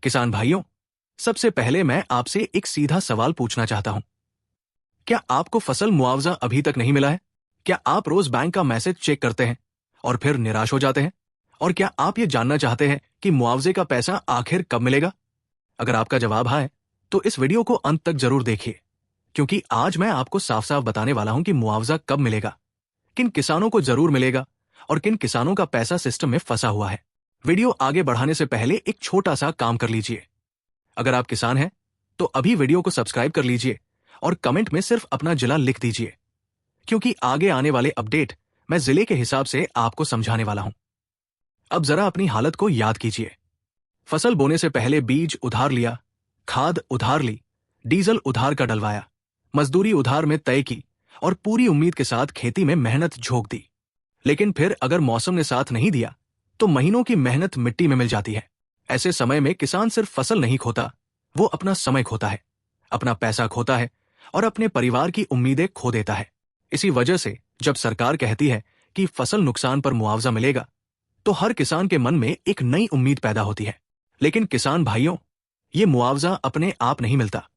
किसान भाइयों, सबसे पहले मैं आपसे एक सीधा सवाल पूछना चाहता हूं। क्या आपको फसल मुआवजा अभी तक नहीं मिला है? क्या आप रोज बैंक का मैसेज चेक करते हैं और फिर निराश हो जाते हैं? और क्या आप ये जानना चाहते हैं कि मुआवजे का पैसा आखिर कब मिलेगा? अगर आपका जवाब हाँ है, तो इस वीडियो को अंत तक जरूर देखिए, क्योंकि आज मैं आपको साफ साफ बताने वाला हूं कि मुआवजा कब मिलेगा, किन किसानों को जरूर मिलेगा और किन किसानों का पैसा सिस्टम में फंसा हुआ है। वीडियो आगे बढ़ाने से पहले एक छोटा सा काम कर लीजिए। अगर आप किसान हैं, तो अभी वीडियो को सब्सक्राइब कर लीजिए और कमेंट में सिर्फ अपना जिला लिख दीजिए, क्योंकि आगे आने वाले अपडेट मैं जिले के हिसाब से आपको समझाने वाला हूं। अब जरा अपनी हालत को याद कीजिए। फसल बोने से पहले बीज उधार लिया, खाद उधार ली, डीजल उधार का डलवाया, मजदूरी उधार में तय की और पूरी उम्मीद के साथ खेती में मेहनत झोंक दी। लेकिन फिर अगर मौसम ने साथ नहीं दिया, तो महीनों की मेहनत मिट्टी में मिल जाती है। ऐसे समय में किसान सिर्फ फसल नहीं खोता, वो अपना समय खोता है, अपना पैसा खोता है और अपने परिवार की उम्मीदें खो देता है। इसी वजह से जब सरकार कहती है कि फसल नुकसान पर मुआवजा मिलेगा, तो हर किसान के मन में एक नई उम्मीद पैदा होती है। लेकिन किसान भाइयों, ये मुआवजा अपने आप नहीं मिलता।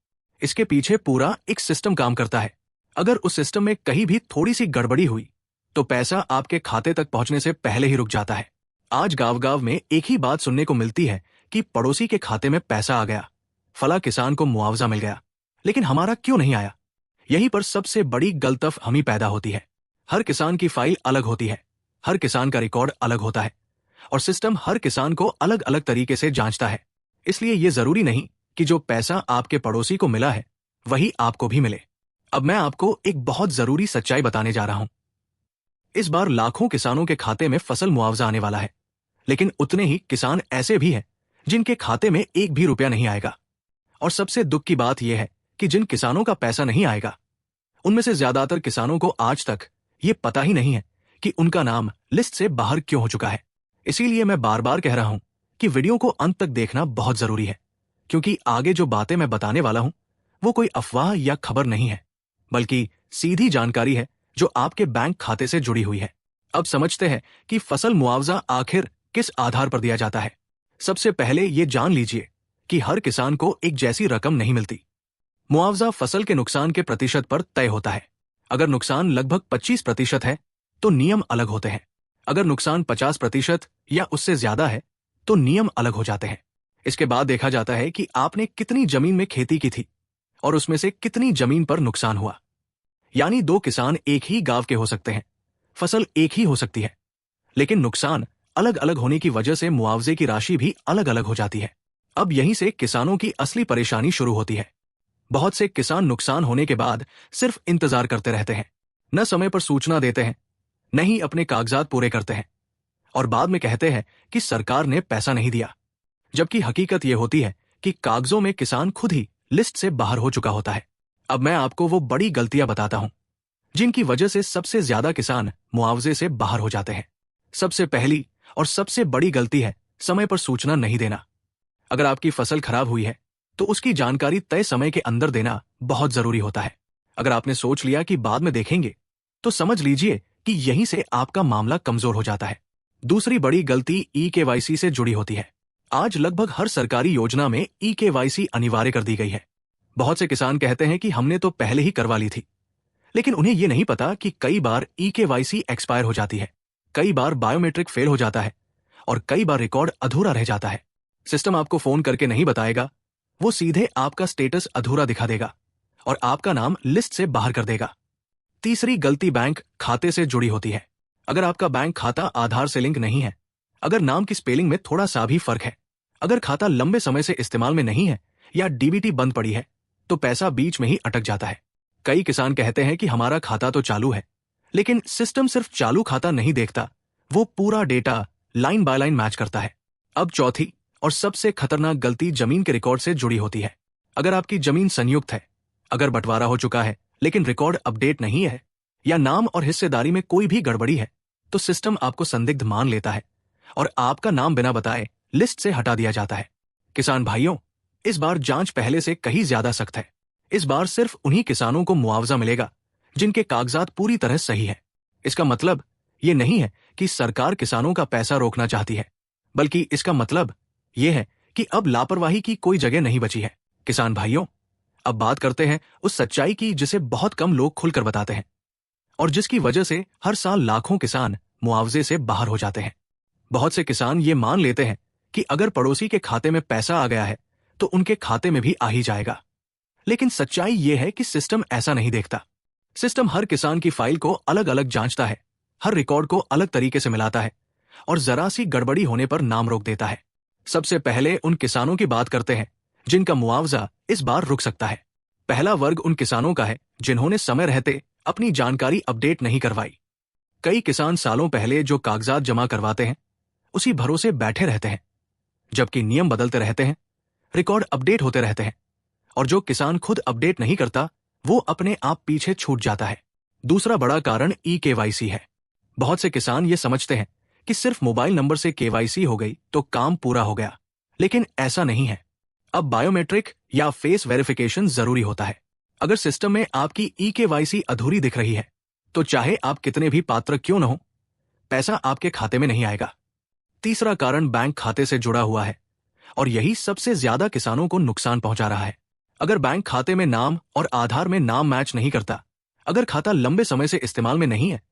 इसके पीछे पूरा एक सिस्टम काम करता है। अगर उस सिस्टम में कहीं भी थोड़ी सी गड़बड़ी हुई, तो पैसा आपके खाते तक पहुंचने से पहले ही रुक जाता है। आज गांव-गांव में एक ही बात सुनने को मिलती है कि पड़ोसी के खाते में पैसा आ गया, फला किसान को मुआवजा मिल गया, लेकिन हमारा क्यों नहीं आया? यहीं पर सबसे बड़ी गलतफहमी पैदा होती है। हर किसान की फाइल अलग होती है, हर किसान का रिकॉर्ड अलग होता है और सिस्टम हर किसान को अलग अलग तरीके से जांचता है। इसलिए यह जरूरी नहीं कि जो पैसा आपके पड़ोसी को मिला है, वही आपको भी मिले। अब मैं आपको एक बहुत जरूरी सच्चाई बताने जा रहा हूं। इस बार लाखों किसानों के खाते में फसल मुआवजा आने वाला है, लेकिन उतने ही किसान ऐसे भी हैं जिनके खाते में एक भी रुपया नहीं आएगा। और सबसे दुख की बात यह है कि जिन किसानों का पैसा नहीं आएगा, उनमें से ज्यादातर किसानों को आज तक ये पता ही नहीं है कि उनका नाम लिस्ट से बाहर क्यों हो चुका है। इसीलिए मैं बार बार कह रहा हूं कि वीडियो को अंत तक देखना बहुत जरूरी है, क्योंकि आगे जो बातें मैं बताने वाला हूं, वो कोई अफवाह या खबर नहीं है, बल्कि सीधी जानकारी है जो आपके बैंक खाते से जुड़ी हुई है। अब समझते हैं कि फसल मुआवजा आखिर किस आधार पर दिया जाता है। सबसे पहले ये जान लीजिए कि हर किसान को एक जैसी रकम नहीं मिलती। मुआवजा फसल के नुकसान के प्रतिशत पर तय होता है। अगर नुकसान लगभग 25% है, तो नियम अलग होते हैं। अगर नुकसान 50% या उससे ज्यादा है, तो नियम अलग हो जाते हैं। इसके बाद देखा जाता है कि आपने कितनी जमीन में खेती की थी और उसमें से कितनी जमीन पर नुकसान हुआ। यानी दो किसान एक ही गांव के हो सकते हैं, फसल एक ही हो सकती है, लेकिन नुकसान अलग अलग होने की वजह से मुआवजे की राशि भी अलग अलग हो जाती है। अब यहीं से किसानों की असली परेशानी शुरू होती है। बहुत से किसान नुकसान होने के बाद सिर्फ इंतजार करते रहते हैं, न समय पर सूचना देते हैं, न ही अपने कागजात पूरे करते हैं, और बाद में कहते हैं कि सरकार ने पैसा नहीं दिया, जबकि हकीकत यह होती है कि कागजों में किसान खुद ही लिस्ट से बाहर हो चुका होता है। अब मैं आपको वो बड़ी गलतियां बताता हूं जिनकी वजह से सबसे ज्यादा किसान मुआवजे से बाहर हो जाते हैं। सबसे पहली और सबसे बड़ी गलती है समय पर सूचना नहीं देना। अगर आपकी फसल खराब हुई है, तो उसकी जानकारी तय समय के अंदर देना बहुत जरूरी होता है। अगर आपने सोच लिया कि बाद में देखेंगे, तो समझ लीजिए कि यहीं से आपका मामला कमजोर हो जाता है। दूसरी बड़ी गलती ई-केवाईसी से जुड़ी होती है। आज लगभग हर सरकारी योजना में ई-केवाईसी अनिवार्य कर दी गई है। बहुत से किसान कहते हैं कि हमने तो पहले ही करवा ली थी, लेकिन उन्हें यह नहीं पता कि कई बार ई-केवाईसी एक्सपायर हो जाती है, कई बार बायोमेट्रिक फेल हो जाता है और कई बार रिकॉर्ड अधूरा रह जाता है। सिस्टम आपको फोन करके नहीं बताएगा, वो सीधे आपका स्टेटस अधूरा दिखा देगा और आपका नाम लिस्ट से बाहर कर देगा। तीसरी गलती बैंक खाते से जुड़ी होती है। अगर आपका बैंक खाता आधार से लिंक नहीं है, अगर नाम की स्पेलिंग में थोड़ा सा भी फर्क है, अगर खाता लंबे समय से इस्तेमाल में नहीं है या डीबीटी बंद पड़ी है, तो पैसा बीच में ही अटक जाता है। कई किसान कहते हैं कि हमारा खाता तो चालू है, लेकिन सिस्टम सिर्फ चालू खाता नहीं देखता, वो पूरा data line by line match करता है। अब चौथी और सबसे खतरनाक गलती जमीन के रिकॉर्ड से जुड़ी होती है। अगर आपकी जमीन संयुक्त है, अगर बंटवारा हो चुका है लेकिन रिकॉर्ड अपडेट नहीं है, या नाम और हिस्सेदारी में कोई भी गड़बड़ी है, तो सिस्टम आपको संदिग्ध मान लेता है और आपका नाम बिना बताए लिस्ट से हटा दिया जाता है। किसान भाइयों, इस बार जांच पहले से कहीं ज्यादा सख्त है। इस बार सिर्फ उन्हीं किसानों को मुआवजा मिलेगा जिनके कागजात पूरी तरह सही है। इसका मतलब ये नहीं है कि सरकार किसानों का पैसा रोकना चाहती है, बल्कि इसका मतलब यह है कि अब लापरवाही की कोई जगह नहीं बची है। किसान भाइयों, अब बात करते हैं उस सच्चाई की जिसे बहुत कम लोग खुलकर बताते हैं और जिसकी वजह से हर साल लाखों किसान मुआवजे से बाहर हो जाते हैं। बहुत से किसान ये मान लेते हैं कि अगर पड़ोसी के खाते में पैसा आ गया है तो उनके खाते में भी आ ही जाएगा। लेकिन सच्चाई ये है कि सिस्टम ऐसा नहीं देखता। सिस्टम हर किसान की फाइल को अलग अलग जांचता है, हर रिकॉर्ड को अलग तरीके से मिलाता है और जरा सी गड़बड़ी होने पर नाम रोक देता है। सबसे पहले उन किसानों की बात करते हैं जिनका मुआवजा इस बार रुक सकता है। पहला वर्ग उन किसानों का है जिन्होंने समय रहते अपनी जानकारी अपडेट नहीं करवाई। कई किसान सालों पहले जो कागजात जमा करवाते हैं उसी भरोसे बैठे रहते हैं, जबकि नियम बदलते रहते हैं, रिकॉर्ड अपडेट होते रहते हैं और जो किसान खुद अपडेट नहीं करता वो अपने आप पीछे छूट जाता है। दूसरा बड़ा कारण ई-केवाईसी है। बहुत से किसान ये समझते हैं कि सिर्फ मोबाइल नंबर से केवाईसी हो गई तो काम पूरा हो गया, लेकिन ऐसा नहीं है। अब बायोमेट्रिक या फेस वेरिफिकेशन जरूरी होता है। अगर सिस्टम में आपकी ई-केवाईसी अधूरी दिख रही है तो चाहे आप कितने भी पात्र क्यों न हो, पैसा आपके खाते में नहीं आएगा। तीसरा कारण बैंक खाते से जुड़ा हुआ है और यही सबसे ज्यादा किसानों को नुकसान पहुंचा रहा है। अगर बैंक खाते में नाम और आधार में नाम मैच नहीं करता, अगर खाता लंबे समय से इस्तेमाल में नहीं है,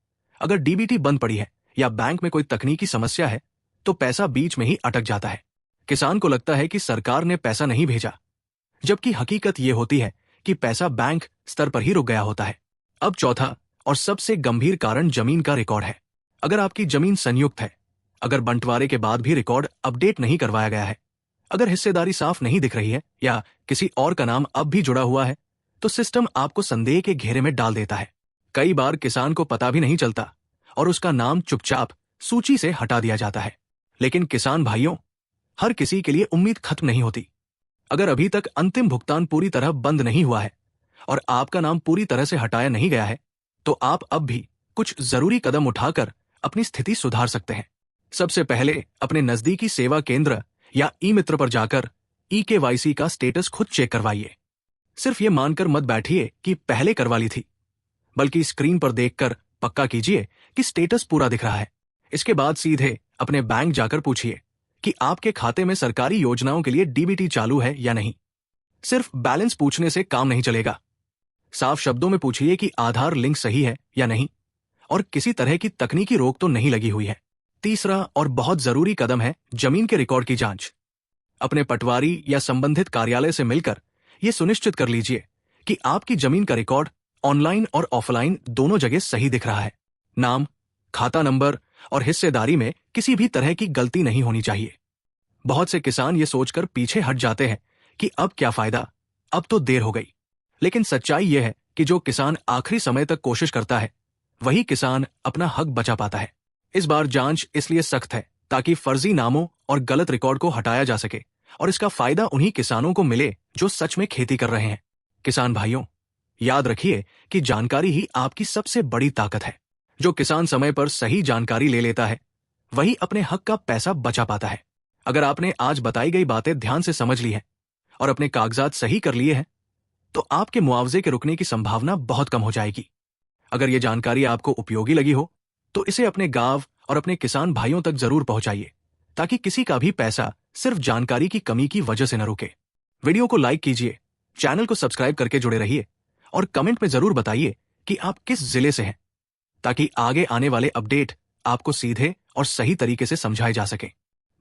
अगर डीबीटी बंद पड़ी है या बैंक में कोई तकनीकी समस्या है तो पैसा बीच में ही अटक जाता है। किसान को लगता है कि सरकार ने पैसा नहीं भेजा, जबकि हकीकत यह होती है कि पैसा बैंक स्तर पर ही रुक गया होता है। अब चौथा और सबसे गंभीर कारण जमीन का रिकॉर्ड है। अगर आपकी जमीन संयुक्त है, अगर बंटवारे के बाद भी रिकॉर्ड अपडेट नहीं करवाया गया है, अगर हिस्सेदारी साफ नहीं दिख रही है या किसी और का नाम अब भी जुड़ा हुआ है, तो सिस्टम आपको संदेह के घेरे में डाल देता है। कई बार किसान को पता भी नहीं चलता और उसका नाम चुपचाप सूची से हटा दिया जाता है। लेकिन किसान भाइयों, हर किसी के लिए उम्मीद खत्म नहीं होती। अगर अभी तक अंतिम भुगतान पूरी तरह बंद नहीं हुआ है और आपका नाम पूरी तरह से हटाया नहीं गया है, तो आप अब भी कुछ जरूरी कदम उठाकर अपनी स्थिति सुधार सकते हैं। सबसे पहले अपने नजदीकी सेवा केंद्र या ई मित्र पर जाकर ई-केवाईसी का स्टेटस खुद चेक करवाइए। सिर्फ ये मानकर मत बैठिए कि पहले करवा ली थी, बल्कि स्क्रीन पर देखकर पक्का कीजिए कि स्टेटस पूरा दिख रहा है। इसके बाद सीधे अपने बैंक जाकर पूछिए कि आपके खाते में सरकारी योजनाओं के लिए डीबीटी चालू है या नहीं। सिर्फ बैलेंस पूछने से काम नहीं चलेगा। साफ शब्दों में पूछिए कि आधार लिंक सही है या नहीं और किसी तरह की तकनीकी रोक तो नहीं लगी हुई है। तीसरा और बहुत जरूरी कदम है जमीन के रिकॉर्ड की जांच। अपने पटवारी या संबंधित कार्यालय से मिलकर यह सुनिश्चित कर लीजिए कि आपकी जमीन का रिकॉर्ड ऑनलाइन और ऑफलाइन दोनों जगह सही दिख रहा है। नाम, खाता नंबर और हिस्सेदारी में किसी भी तरह की गलती नहीं होनी चाहिए। बहुत से किसान ये सोचकर पीछे हट जाते हैं कि अब क्या फायदा, अब तो देर हो गई। लेकिन सच्चाई यह है कि जो किसान आखिरी समय तक कोशिश करता है वही किसान अपना हक बचा पाता है। इस बार जांच इसलिए सख्त है ताकि फर्जी नामों और गलत रिकॉर्ड को हटाया जा सके और इसका फायदा उन्हीं किसानों को मिले जो सच में खेती कर रहे हैं। किसान भाइयों, याद रखिए कि जानकारी ही आपकी सबसे बड़ी ताकत है। जो किसान समय पर सही जानकारी ले लेता है वही अपने हक का पैसा बचा पाता है। अगर आपने आज बताई गई बातें ध्यान से समझ ली हैं और अपने कागजात सही कर लिए हैं तो आपके मुआवजे के रुकने की संभावना बहुत कम हो जाएगी। अगर ये जानकारी आपको उपयोगी लगी हो तो इसे अपने गांव और अपने किसान भाइयों तक जरूर पहुंचाइए ताकि किसी का भी पैसा सिर्फ जानकारी की कमी की वजह से न रुके। वीडियो को लाइक कीजिए, चैनल को सब्सक्राइब करके जुड़े रहिए और कमेंट में जरूर बताइए कि आप किस जिले से हैं ताकि आगे आने वाले अपडेट आपको सीधे और सही तरीके से समझाए जा सके।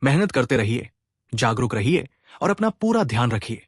मेहनत करते रहिए, जागरूक रहिए और अपना पूरा ध्यान रखिए।